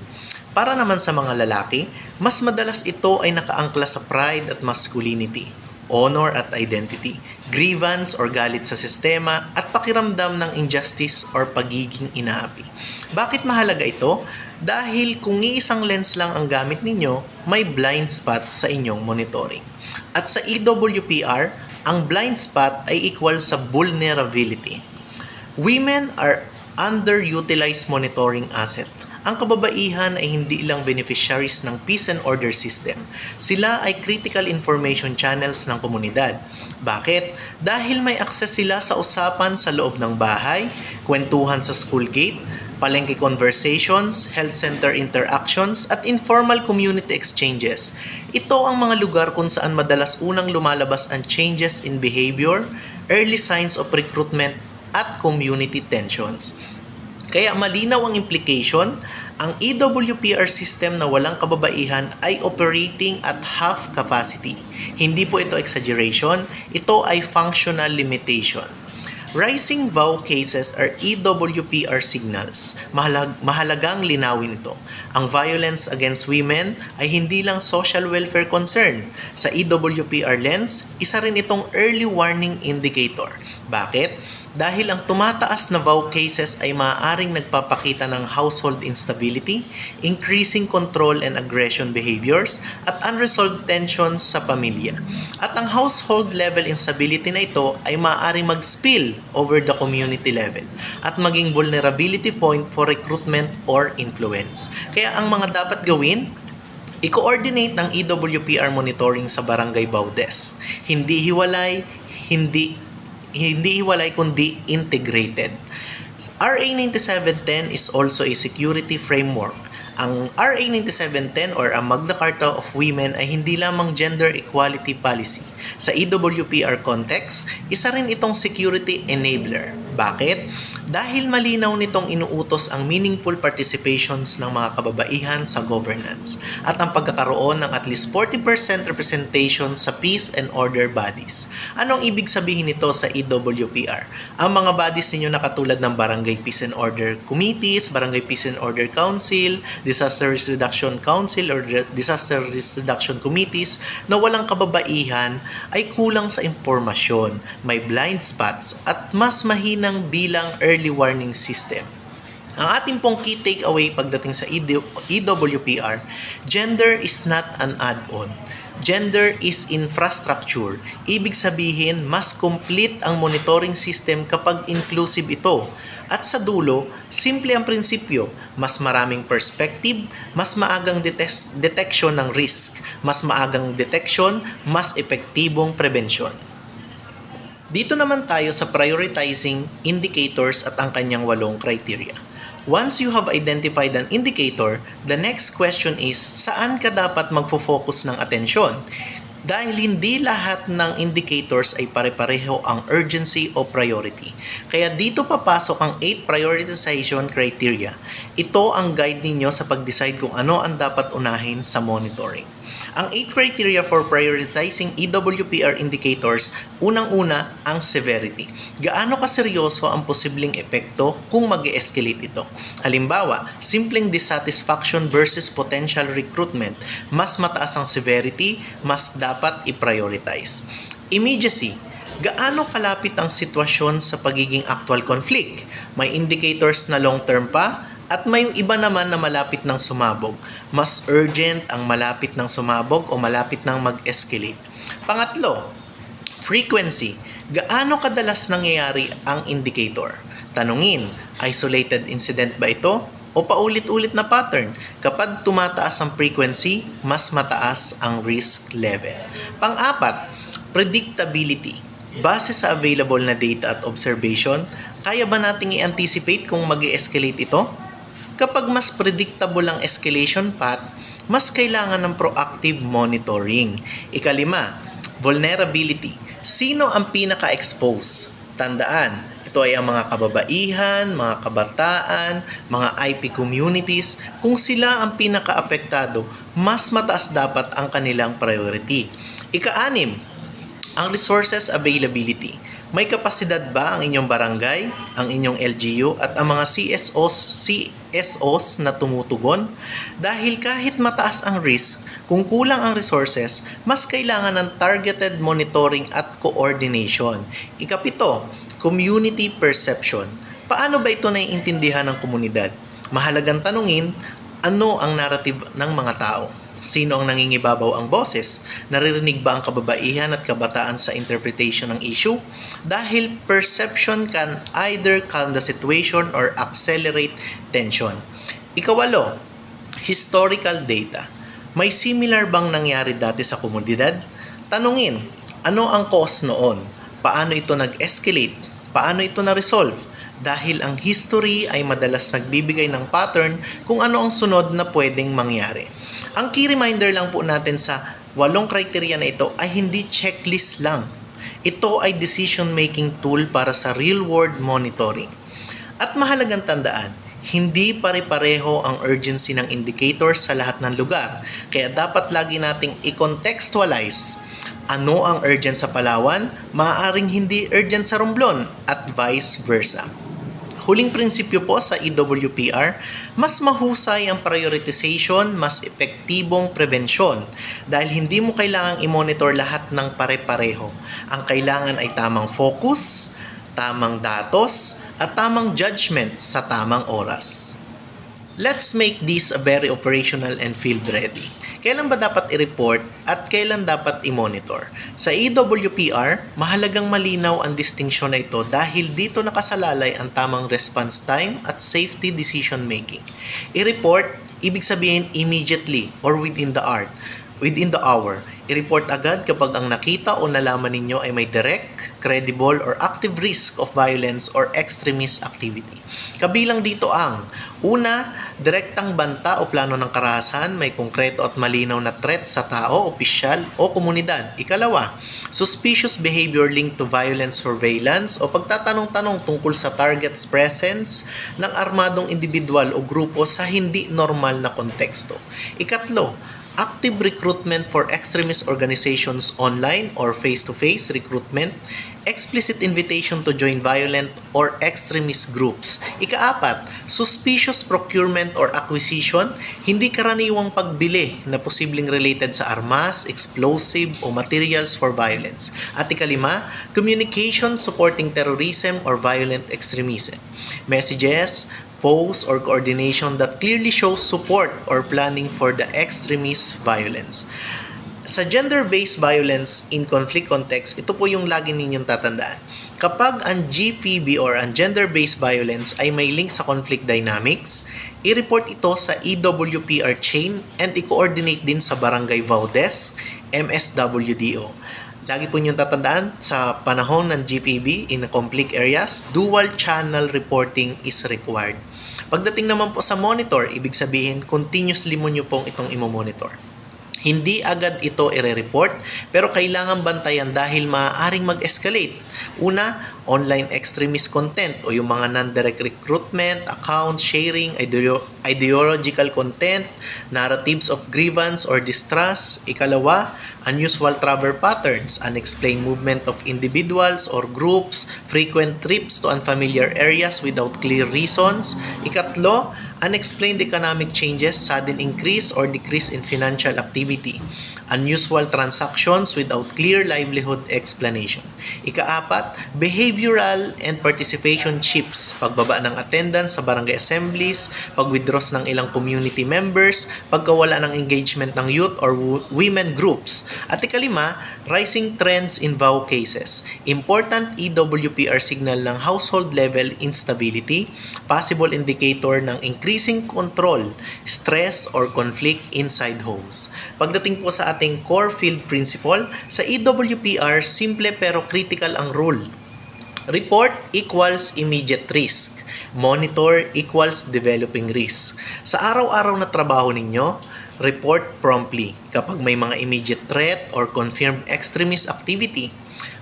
Para naman sa mga lalaki, mas madalas ito ay nakaangkla sa pride at masculinity, honor at identity, grievance or galit sa sistema, at pakiramdam ng injustice or pagiging inaapi. Bakit mahalaga ito? Dahil kung iisang lens lang ang gamit ninyo, may blind spots sa inyong monitoring. At sa EWPR, ang blind spot ay equal sa vulnerability. Women are underutilized monitoring asset. Ang kababaihan ay hindi ilang beneficiaries ng peace and order system. Sila ay critical information channels ng komunidad. Bakit? Dahil may access sila sa usapan sa loob ng bahay, kwentuhan sa school gate, palengke conversations, health center interactions, at informal community exchanges. Ito ang mga lugar kung saan madalas unang lumalabas ang changes in behavior, early signs of recruitment, at community tensions. Kaya malinaw ang implication, ang EWPR system na walang kababaihan ay operating at half capacity. Hindi po ito exaggeration, ito ay functional limitation. Rising vow cases are EWPR signals. Mahalagang linawin ito. Ang violence against women ay hindi lang social welfare concern. Sa EWPR lens, isa rin itong early warning indicator. Bakit? Dahil ang tumataas na vow cases ay maaaring nagpapakita ng household instability, increasing control and aggression behaviors, at unresolved tensions sa pamilya. At ang household level instability na ito ay maaaring mag-spill over the community level at maging vulnerability point for recruitment or influence. Kaya ang mga dapat gawin, i-coordinate ng EWPR monitoring sa Barangay Baudes. Hindi hiwalay kundi integrated. RA 9710 is also a security framework. Ang RA 9710 or ang Magna Carta of Women ay hindi lamang gender equality policy. Sa EWPR context, isa rin itong security enabler. Bakit? Dahil malinaw nitong inuutos ang meaningful participations ng mga kababaihan sa governance at ang pagkakaroon ng at least 40% representation sa peace and order bodies. Anong ibig sabihin nito sa EWPR? Ang mga bodies ninyo na katulad ng Barangay Peace and Order Committees, Barangay Peace and Order Council, Disaster Risk Reduction Council or Disaster Risk Reduction Committees na walang kababaihan ay kulang sa impormasyon, may blind spots at mas mahinang bilang early warning system. Ang ating pong key takeaway pagdating sa EWPR, gender is not an add-on. Gender is infrastructure. Ibig sabihin, mas complete ang monitoring system kapag inclusive ito. At sa dulo, simple ang prinsipyo, mas maraming perspective, mas maagang detection ng risk, mas maagang detection, mas epektibong prevention. Dito naman tayo sa prioritizing indicators at ang kanyang 8 criteria. Once you have identified an indicator, the next question is, saan ka dapat magfo-focus ng atensyon? Dahil hindi lahat ng indicators ay pare-pareho ang urgency o priority. Kaya dito papasok ang 8 prioritization criteria. Ito ang guide ninyo sa pag-decide kung ano ang dapat unahin sa monitoring. Ang 8 criteria for prioritizing EWPR indicators, unang-una ang severity. Gaano kaseryoso ang posibleng epekto kung mag-escalate ito? Halimbawa, simpleng dissatisfaction versus potential recruitment. Mas mataas ang severity, mas dapat i-prioritize. Immediacy. Gaano kalapit ang sitwasyon sa pagiging actual conflict? May indicators na long-term pa, at may iba naman na malapit ng sumabog. Mas urgent ang malapit ng sumabog o malapit ng mag-escalate. Pangatlo, frequency. Gaano kadalas nangyayari ang indicator? Tanungin, isolated incident ba ito? O paulit-ulit na pattern? Kapag tumataas ang frequency, mas mataas ang risk level. Pang-apat, predictability. Base sa available na data at observation, kaya ba nating i-anticipate kung mag-escalate ito? Kapag mas predictable ang escalation path, mas kailangan ng proactive monitoring. Ikalima, vulnerability. Sino ang pinaka-expose? Tandaan, ito ay ang mga kababaihan, mga kabataan, mga IP communities. Kung sila ang pinaka-apektado, mas mataas dapat ang kanilang priority. Ika-anim, ang resources availability. May kapasidad ba ang inyong barangay, ang inyong LGU at ang mga CSOs na tumutugon? Dahil kahit mataas ang risk, kung kulang ang resources, mas kailangan ng targeted monitoring at coordination. Ikapito, community perception. Paano ba ito naiintindihan ng komunidad? Mahalagang tanungin, ano ang narrative ng mga tao? Sino ang nangingibabaw ang boses? Naririnig ba ang kababaihan at kabataan sa interpretation ng issue? Dahil perception can either calm the situation or accelerate tension. Ikawalo, historical data. May similar bang nangyari dati sa komunidad? Tanungin, ano ang cause noon? Paano ito nag-escalate? Paano ito na-resolve? Dahil ang history ay madalas nagbibigay ng pattern kung ano ang sunod na pwedeng mangyari. Ang key reminder lang po natin sa 8 criteria na ito ay hindi checklist lang. Ito ay decision-making tool para sa real-world monitoring. At mahalagang tandaan, hindi pare-pareho ang urgency ng indicators sa lahat ng lugar. Kaya dapat lagi nating i-contextualize. Ano ang urgent sa Palawan, maaaring hindi urgent sa Romblon at vice versa. Huling prinsipyo po sa EWPR, mas mahusay ang prioritization, mas epektibong prevensyon dahil hindi mo kailangang i-monitor lahat ng pare-pareho. Ang kailangan ay tamang focus, tamang datos, at tamang judgment sa tamang oras. Let's make this a very operational and field ready. Kailan ba dapat i-report at kailan dapat i-monitor? Sa EWPR, mahalagang malinaw ang distinction na ito dahil dito nakasalalay ang tamang response time at safety decision making. I-report, ibig sabihin immediately or within the hour. I-report agad kapag ang nakita o nalaman ninyo ay may direct, credible, or active risk of violence or extremist activity. Kabilang dito ang una, direktang banta o plano ng karahasan, may konkreto at malinaw na threat sa tao, opisyal, o komunidad. Ikalawa, suspicious behavior linked to violence surveillance o pagtatanong-tanong tungkol sa target's presence ng armadong individual o grupo sa hindi normal na konteksto. Ikatlo, active recruitment for extremist organizations online or face-to-face recruitment, explicit invitation to join violent or extremist groups. Ikaapat, suspicious procurement or acquisition, hindi karaniwang pagbili na posibleng related sa armas, explosive o materials for violence. At ikalima, communication supporting terrorism or violent extremism. Messages, posts, or coordination that clearly shows support or planning for the extremist violence. Sa gender-based violence in conflict context, ito po yung lagi ninyong tatandaan. Kapag ang GPV or ang gender-based violence ay may link sa conflict dynamics, i-report ito sa EWPR chain and i-coordinate din sa Barangay VAU Desk, MSWDO. Lagi po niyong tatandaan, sa panahon ng GPV in conflict areas, dual channel reporting is required. Pagdating naman po sa monitor, ibig sabihin, continuously mo nyo pong itong imomonitor. Hindi agad ito i-report, pero kailangan bantayan dahil maaaring mag-escalate. Una, online extremist content o yung mga non-direct recruitment, accounts, sharing, ideological content, narratives of grievance or distrust. Ikalawa, unusual travel patterns, unexplained movement of individuals or groups, frequent trips to unfamiliar areas without clear reasons. Ikatlo, unexplained economic changes, sudden increase or decrease in financial activity. Unusual transactions without clear livelihood explanation. Ikaapat, behavioral and participation shifts, pagbaba ng attendance sa barangay assemblies, pag-withdraws ng ilang community members, pagkawala ng engagement ng youth or women groups. At ikalima, rising trends in VAU cases. Important EWPR signal ng household level instability, possible indicator ng increasing control, stress, or conflict inside homes. Pagdating po sa ating core field principle, sa EWPR, simple pero critical ang rule. Report equals immediate risk. Monitor equals developing risk. Sa araw-araw na trabaho ninyo, report promptly kapag may mga immediate threat or confirmed extremist activity.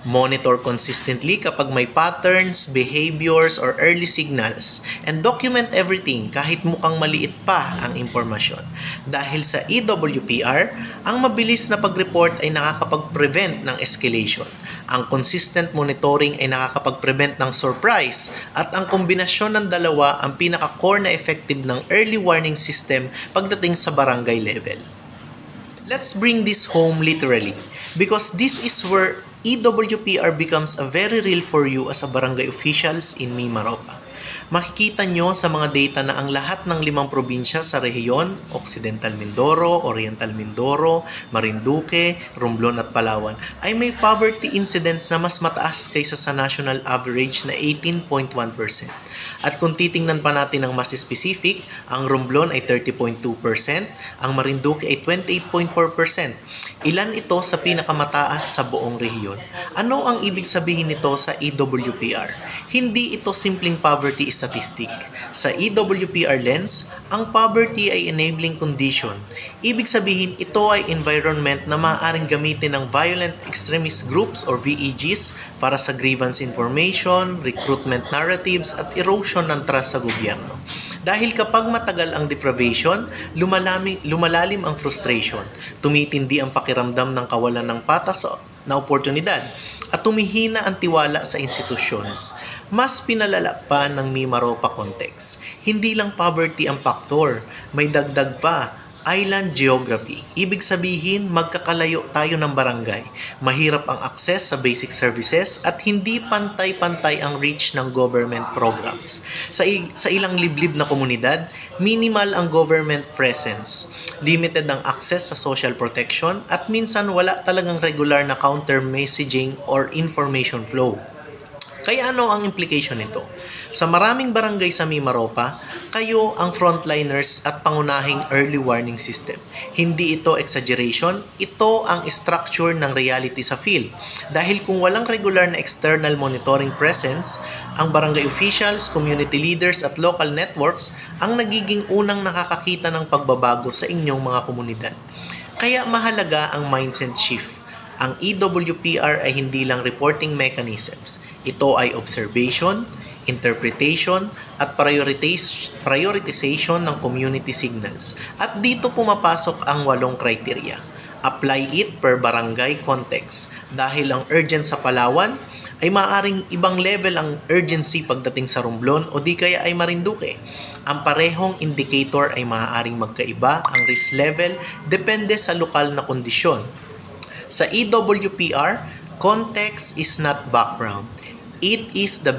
Monitor consistently kapag may patterns, behaviors, or early signals. And document everything kahit mukhang maliit pa ang impormasyon. Dahil sa EWPR, ang mabilis na pag-report ay nakakapag-prevent ng escalation. Ang consistent monitoring ay nakakapag-prevent ng surprise. At ang kombinasyon ng dalawa ang pinaka-core na effective ng early warning system pagdating sa barangay level. Let's bring this home literally because this is where EWPR becomes a very real for you as a barangay officials in Mimaropa. Makikita nyo sa mga data na ang lahat ng 5 probinsya sa rehiyon, Occidental Mindoro, Oriental Mindoro, Marinduque, Romblon at Palawan, ay may poverty incidence na mas mataas kaysa sa national average na 18.1%. At kung titingnan pa natin ng mas specific, ang Romblon ay 30.2%, ang Marinduque ay 28.4%. Ilan ito sa pinakamataas sa buong rehiyon? Ano ang ibig sabihin nito sa EWPR? Hindi ito simpleng poverty statistic. Sa EWPR lens, ang poverty ay enabling condition. Ibig sabihin, ito ay environment na maaaring gamitin ng violent extremist groups or VEGs para sa grievance information, recruitment narratives at erosion ng trust sa gobyerno. Dahil kapag matagal ang deprivation, lumalalim ang frustration, tumitindi ang pakiramdam ng kawalan ng patas na oportunidad, at tumihina ang tiwala sa institusyons. Mas pinalala pa ng Mimaropa context. Hindi lang poverty ang faktor, may dagdag pa, island geography. Ibig sabihin, magkakalayo tayo ng barangay. Mahirap ang access sa basic services at hindi pantay-pantay ang reach ng government programs. Sa ilang liblib na komunidad, minimal ang government presence. Limited ang access sa social protection at minsan wala talagang regular na counter messaging or information flow. Kaya ano ang implication nito? Sa maraming barangay sa Mimaropa, kayo ang frontliners at pangunahing early warning system. Hindi ito exaggeration, ito ang structure ng reality sa field. Dahil kung walang regular na external monitoring presence, ang barangay officials, community leaders at local networks ang nagiging unang nakakakita ng pagbabago sa inyong mga komunidad. Kaya mahalaga ang mindset shift. Ang EWPR ay hindi lang reporting mechanisms. Ito ay observation, interpretation, at prioritization ng community signals. At dito pumapasok ang 8 criteria. Apply it per barangay context. Dahil ang urgent sa Palawan ay maaaring ibang level ang urgency pagdating sa Romblon o di kaya ay Marinduque. Ang parehong indicator ay maaaring magkaiba ang risk level depende sa lokal na kondisyon. Sa EWPR, context is not background. It is the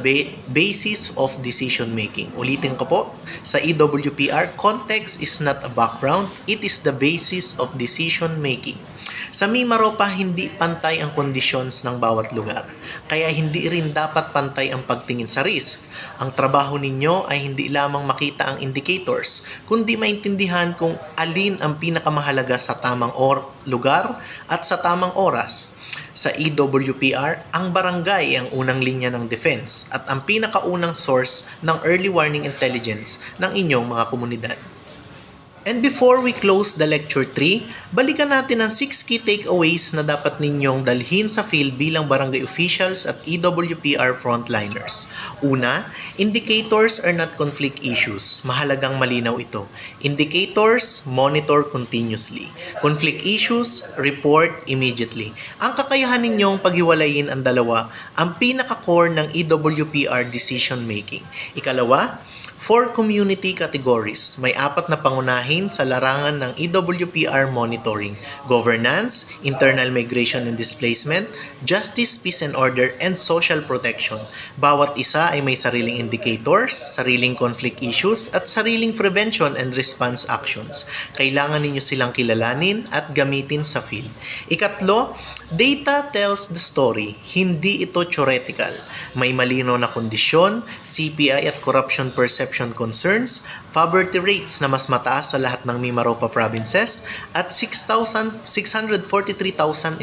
basis of decision making. Ulitin ko po, sa EWPR, context is not a background. It is the basis of decision making. Sa Mimaropa, hindi pantay ang conditions ng bawat lugar. Kaya hindi rin dapat pantay ang pagtingin sa risk. Ang trabaho ninyo ay hindi lamang makita ang indicators, kundi maintindihan kung alin ang pinakamahalaga sa tamang lugar at sa tamang oras. Sa EWPR, ang barangay ang unang linya ng defense at ang pinakaunang source ng early warning intelligence ng inyong mga komunidad. And before we close the lecture 3, balikan natin ang 6 key takeaways na dapat ninyong dalhin sa field bilang barangay officials at EWPR frontliners. Una, indicators are not conflict issues. Mahalagang malinaw ito. Indicators, monitor continuously. Conflict issues, report immediately. Ang kakayahan ninyong paghiwalayin ang dalawa, ang pinaka-core ng EWPR decision making. Ikalawa, 4 community categories. May 4 na pangunahin sa larangan ng EWPR monitoring: governance, internal migration and displacement, justice, peace and order, and social protection. Bawat isa ay may sariling indicators, sariling conflict issues, at sariling prevention and response actions. Kailangan ninyo silang kilalanin at gamitin sa field. Ikatlo, data tells the story, hindi ito theoretical. May malinaw na kondisyon, CPI at corruption perception concerns, poverty rates na mas mataas sa lahat ng Mimaropa provinces, at 643,000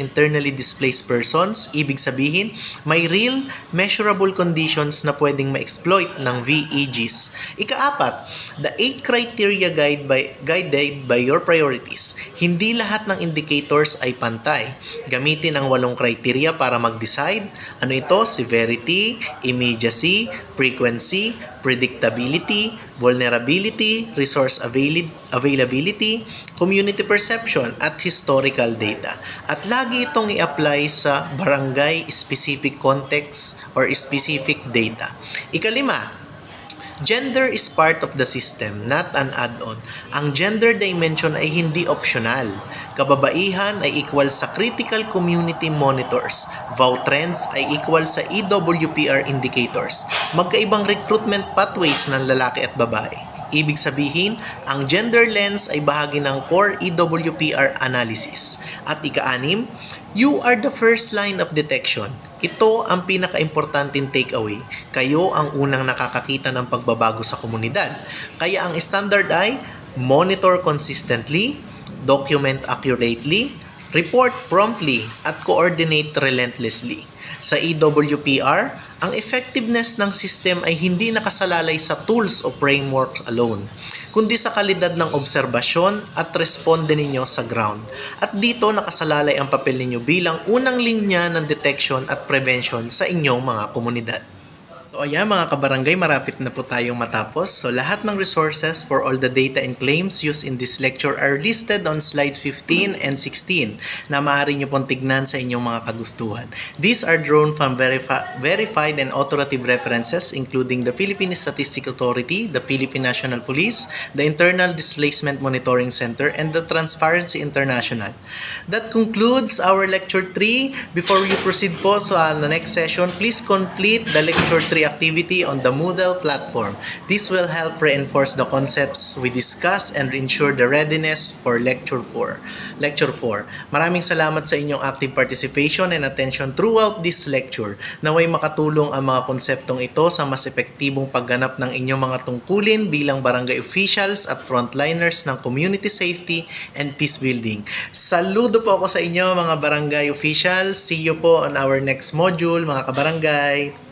internally displaced persons. Ibig sabihin, may real, measurable conditions na pwedeng ma-exploit ng VEGs. Ika-4, the 8 criteria guided by your priorities. Hindi lahat ng indicators ay pantay. Gamitin ang 8 criteria para mag-decide. Ano ito? Severity, immediacy, frequency, predictability, vulnerability, resource availability, community perception, at historical data. At lagi itong i-apply sa barangay specific context or specific data. Ikalima, Gender is part of the system, not an add-on. Ang gender dimension ay hindi optional. Kababaihan ay equal sa critical community monitors. Vow trends ay equal sa EWPR indicators. Magkaibang recruitment pathways ng lalaki at babae. Ibig sabihin, ang gender lens ay bahagi ng core EWPR analysis. At ika-anim, you are the first line of detection. Ito ang pinaka-importanting takeaway. Kayo ang unang nakakakita ng pagbabago sa komunidad. Kaya ang standard ay monitor consistently, document accurately, report promptly, at coordinate relentlessly. Sa EWPR, ang effectiveness ng system ay hindi nakasalalay sa tools o frameworks alone, kundi sa kalidad ng obserbasyon at responde ninyo sa ground. At dito nakasalalay ang papel ninyo bilang unang linya ng detection at prevention sa inyong mga komunidad. So ayan mga kabarangay, marapit na po tayong matapos. So lahat ng resources for all the data and claims used in this lecture are listed on slides 15 and 16 na maaari nyo pong tignan sa inyong mga kagustuhan. These are drawn from verified and authoritative references including the Philippine Statistical Authority, the Philippine National Police, the Internal Displacement Monitoring Center, and the Transparency International. That concludes our lecture 3. Before we proceed po sa the next session, please complete the lecture 3 activity on the Moodle platform. This will help reinforce the concepts we discuss and ensure the readiness for Lecture 4. Maraming salamat sa inyong active participation and attention throughout this lecture. Naway makatulong ang mga konseptong ito sa mas epektibong pagganap ng inyong mga tungkulin bilang barangay officials at frontliners ng community safety and peace building. Saludo po ako sa inyo mga barangay officials. See you po on our next module mga kabarangay.